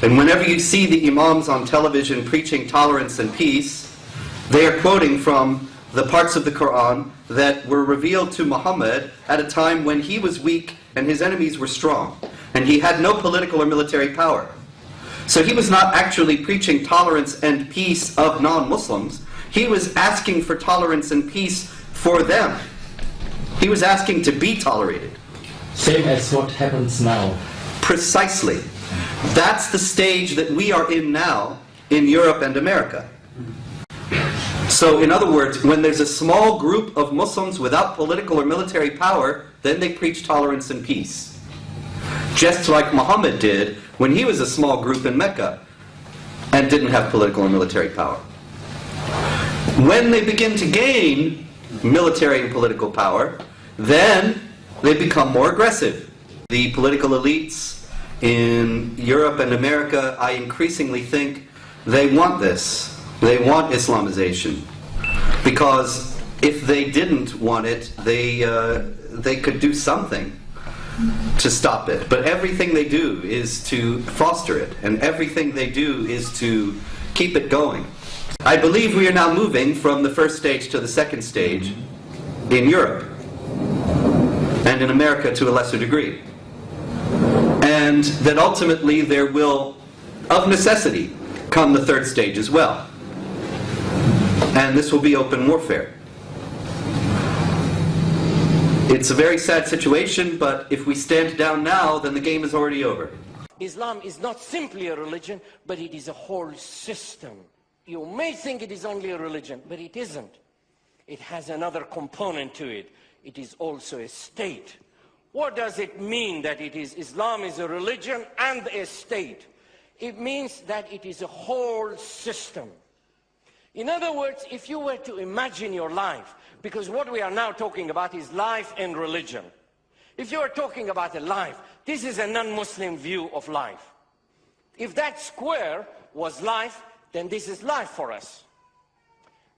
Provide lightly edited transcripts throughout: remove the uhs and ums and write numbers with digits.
And whenever you see the imams on television preaching tolerance and peace, they are quoting from the parts of the Quran that were revealed to Muhammad at a time when he was weak and his enemies were strong, and he had no political or military power. So he was not actually preaching tolerance and peace of non-Muslims. He was asking for tolerance and peace for them. He was asking to be tolerated. Same as what happens now. Precisely. That's the stage that we are in now in Europe and America. So in other words, when there's a small group of Muslims without political or military power, then they preach tolerance and peace. Just like Muhammad did when he was a small group in Mecca and didn't have political or military power. When they begin to gain military and political power, then they become more aggressive. The political elites in Europe and America, I increasingly think they want this. They want Islamization. Because if they didn't want it, they could do something to stop it. But everything they do is to foster it, and everything they do is to keep it going. I believe we are now moving from the first stage to the second stage in Europe, and in America to a lesser degree. And that ultimately there will, of necessity, come the third stage as well. And this will be open warfare. It's a very sad situation, but if we stand down now, then the game is already over. Islam is not simply a religion, but it is a whole system. You may think it is only a religion, but it isn't. It has another component to it. It is also a state. What does it mean that it is Islam is a religion and a state? It means that it is a whole system. In other words, if you were to imagine your life, because what we are now talking about is life and religion. If you are talking about a life, this is a non-Muslim view of life. If that square was life, then this is life for us.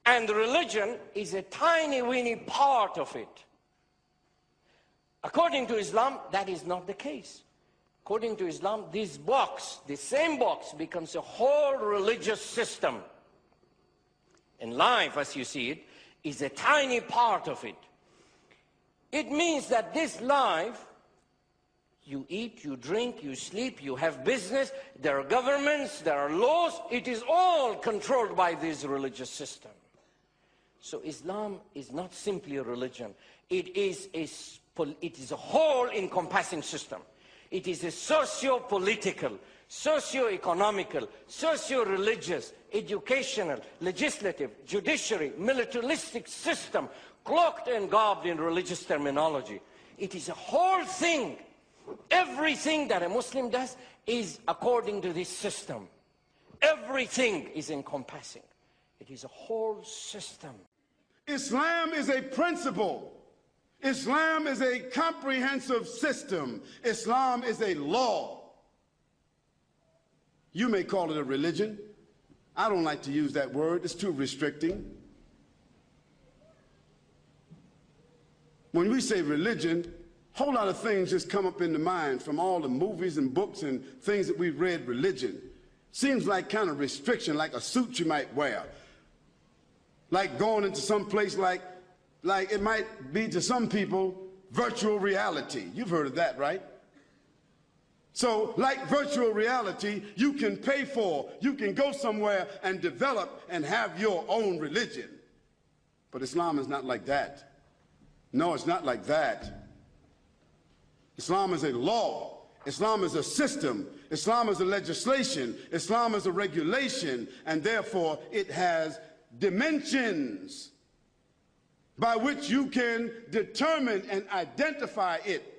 And religion is a tiny, weeny part of it. According to Islam, that is not the case. According to Islam, this box, the same box, becomes a whole religious system. And life, as you see it, is a tiny part of it. It means that this life, you eat, you drink, you sleep, you have business, there are governments, there are laws, it is all controlled by this religious system. So Islam is not simply a religion. It is a whole encompassing system. It is a socio-political, socio-economical, socio-religious, educational, legislative, judiciary, militaristic system, cloaked and garbed in religious terminology. It is a whole thing. Everything that a Muslim does is according to this system. Everything is encompassing. It is a whole system. Islam is a principle. Islam is a comprehensive system. Islam is a law. You may call it a religion. I don't like to use that word. It's too restricting. When we say religion, a whole lot of things just come up in the mind from all the movies and books and things that we've read. Religion seems like kind of restriction, like a suit you might wear, like going into some place like it might be to some people virtual reality. You've heard of that, right? So like virtual reality, you can pay for, you can go somewhere and develop and have your own religion. But Islam is not like that. No, it's not like that. Islam is a law. Islam is a system. Islam is a legislation. Islam is a regulation, and therefore it has dimensions by which you can determine and identify it.